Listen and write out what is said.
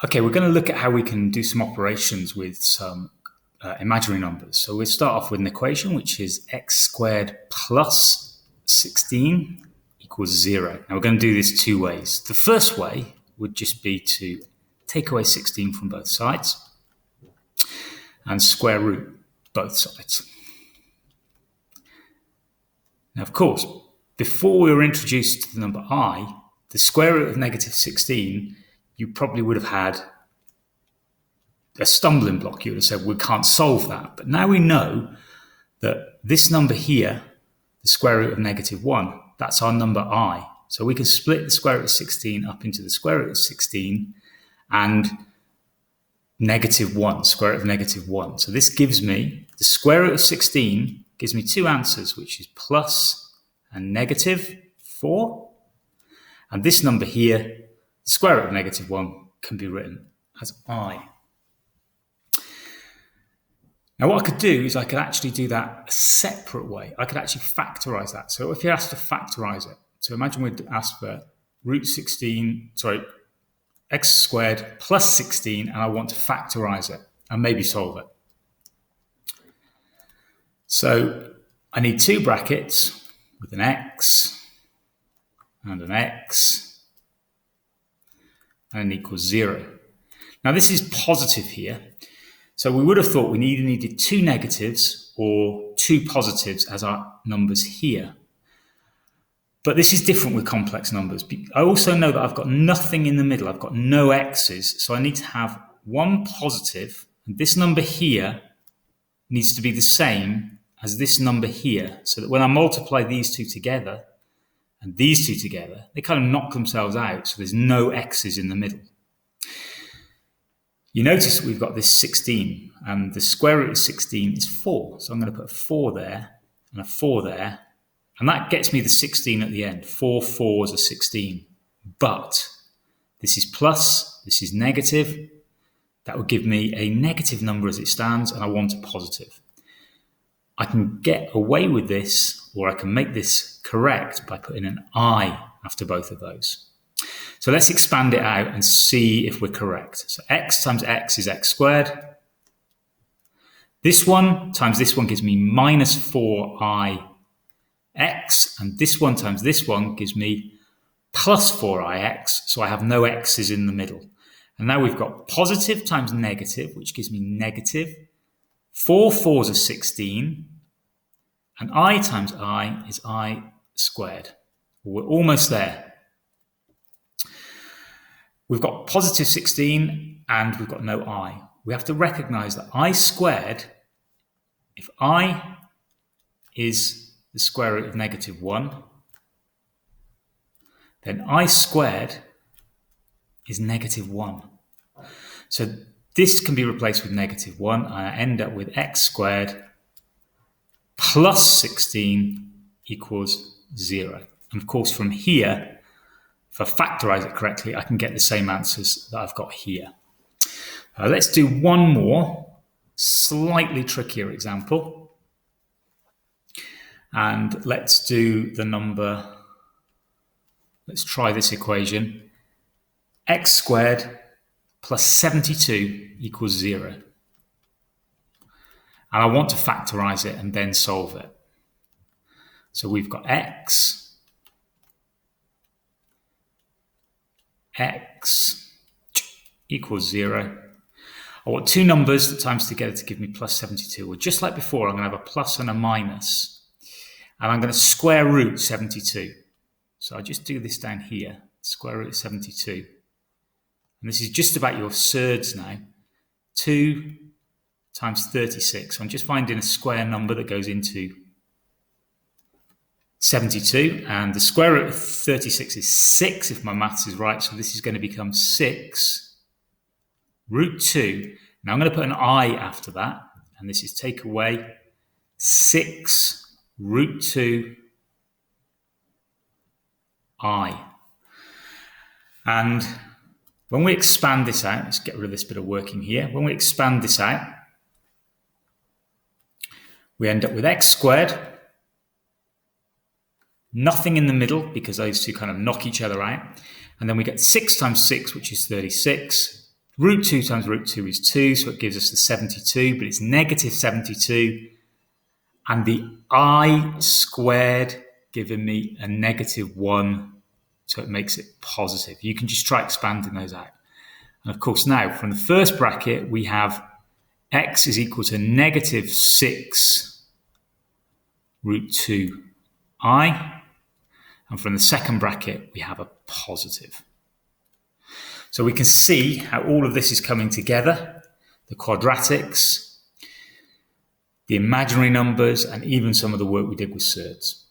Okay, we're going to look at how we can do some operations with some imaginary numbers. So we'll start off with an equation, which is x squared plus 16 equals 0. Now we're going to do this two ways. The first way would just be to take away 16 from both sides and square root both sides. Now, of course, before we were introduced to the number I, the square root of negative 16, you probably would have had a stumbling block. You would have said, we can't solve that. But now we know that this number here, the square root of negative 1, that's our number I. So we can split the square root of 16 up into the square root of 16 and negative 1, square root of negative 1. So this gives me, the square root of 16 gives me two answers, which is plus and negative 4. And this number here, the square root of negative 1, can be written as I. Now what I could do is I could actually do that a separate way. I could actually factorize that. So if you're asked to factorize it, so imagine we'd ask for x squared plus 16, and I want to factorize it and maybe solve it. So I need two brackets with an x and an x and equals 0. Now this is positive here. So we would have thought we either needed two negatives or two positives as our numbers here. But this is different with complex numbers. I also know that I've got nothing in the middle. I've got no x's. So I need to have one positive, and this number here needs to be the same as this number here, so that when I multiply these two together and these two together, they kind of knock themselves out, so there's no x's in the middle. You notice we've got this 16, and the square root of 16 is 4. So I'm going to put a 4 there and a 4 there, and that gets me the 16 at the end. 4 4s are 16. But this is plus, this is negative. That would give me a negative number as it stands, and I want a positive. I can get away with this, or I can make this correct by putting an I after both of those. So let's expand it out and see if we're correct. So x times x is x squared. This one times this one gives me minus 4ix, and this one times this one gives me plus 4ix, so I have no x's in the middle. And now we've got positive times negative, which gives me negative. 4 4s are 16, and I times I is I squared. We're almost there. We've got positive 16 and we've got no I. We have to recognize that I squared, if I is the square root of negative 1, then I squared is negative 1. So this can be replaced with negative 1, and I end up with x squared plus 16 equals 0. And of course, from here, if I factorize it correctly, I can get the same answers that I've got here. Let's do one more, slightly trickier example. And let's do the number, let's try this equation. X squared plus 72 equals 0. And I want to factorize it and then solve it. So we've got x equals 0. I want two numbers that times together to give me plus 72. Well, just like before, I'm going to have a plus and a minus. And I'm going to square root 72. So I just do this down here, square root 72. And this is just about your surds now. 2 times 36. I'm just finding a square number that goes into 72, and the square root of 36 is 6 if my maths is right, so this is going to become 6 root 2. Now I'm going to put an I after that, and this is take away 6 root 2 I. And when we expand this out, let's get rid of this bit of working here. When we expand this out, we end up with x squared. Nothing in the middle because those two kind of knock each other out. And then we get 6 times 6, which is 36. Root 2 times root 2 is 2, so it gives us the 72, but it's negative 72. And the I squared giving me a negative 1, so it makes it positive. You can just try expanding those out. And of course now, from the first bracket, we have x is equal to negative 6 root 2i. And from the second bracket, we have a positive. So we can see how all of this is coming together, the quadratics, the imaginary numbers, and even some of the work we did with surds.